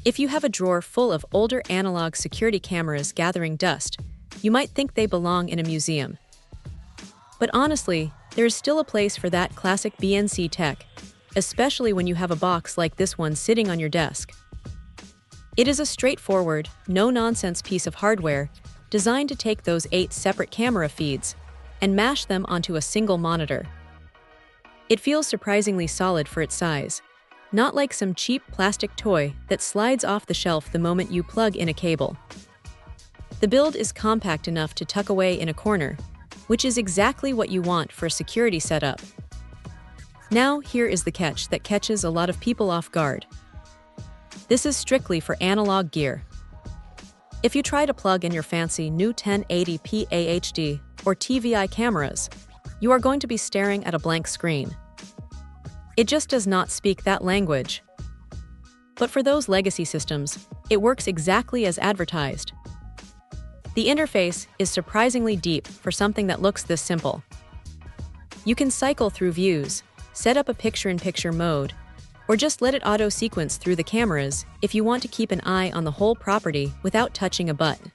If you have a drawer full of older analog security cameras gathering dust, you might think they belong in a museum. But honestly, there is still a place for that classic BNC tech, especially when you have a box like this one sitting on your desk. It is a straightforward, no-nonsense piece of hardware designed to take those 8 separate camera feeds and mash them onto a single monitor. It feels surprisingly solid for its size, not like some cheap plastic toy that slides off the shelf the moment you plug in a cable. The build is compact enough to tuck away in a corner, which is exactly what you want for a security setup. Now, here is the catch that catches a lot of people off guard. This is strictly for analog gear. If you try to plug in your fancy new 1080p HD or TVI cameras, you are going to be staring at a blank screen. It just does not speak that language. But for those legacy systems, it works exactly as advertised. The interface is surprisingly deep for something that looks this simple. You can cycle through views, set up a picture-in-picture mode, or just let it auto-sequence through the cameras if you want to keep an eye on the whole property without touching a button.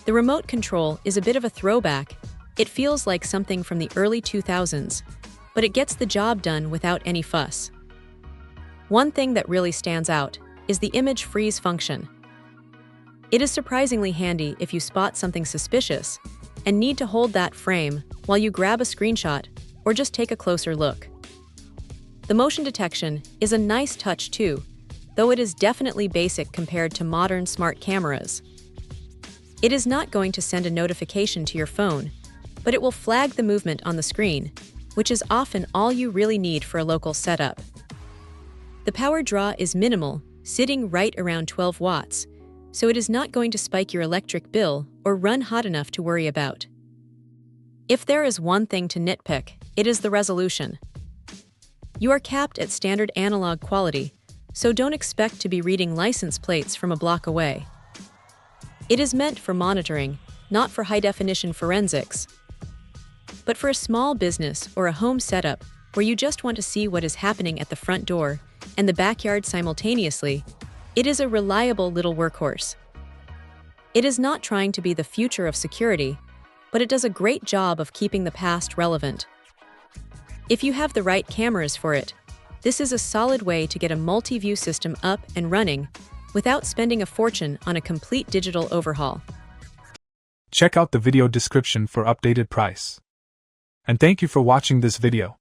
The remote control is a bit of a throwback. It feels like something from the early 2000s, but it gets the job done without any fuss. One thing that really stands out is the image freeze function. It is surprisingly handy if you spot something suspicious and need to hold that frame while you grab a screenshot or just take a closer look. The motion detection is a nice touch too, though it is definitely basic compared to modern smart cameras. It is not going to send a notification to your phone, but it will flag the movement on the screen, which is often all you really need for a local setup. The power draw is minimal, sitting right around 12 watts, so it is not going to spike your electric bill or run hot enough to worry about. If there is one thing to nitpick, it is the resolution. You are capped at standard analog quality, so don't expect to be reading license plates from a block away. It is meant for monitoring, not for high-definition forensics. But for a small business or a home setup where you just want to see what is happening at the front door and the backyard simultaneously, it is a reliable little workhorse. It is not trying to be the future of security, but it does a great job of keeping the past relevant. If you have the right cameras for it, this is a solid way to get a multi-view system up and running without spending a fortune on a complete digital overhaul. Check out the video description for updated price. And thank you for watching this video.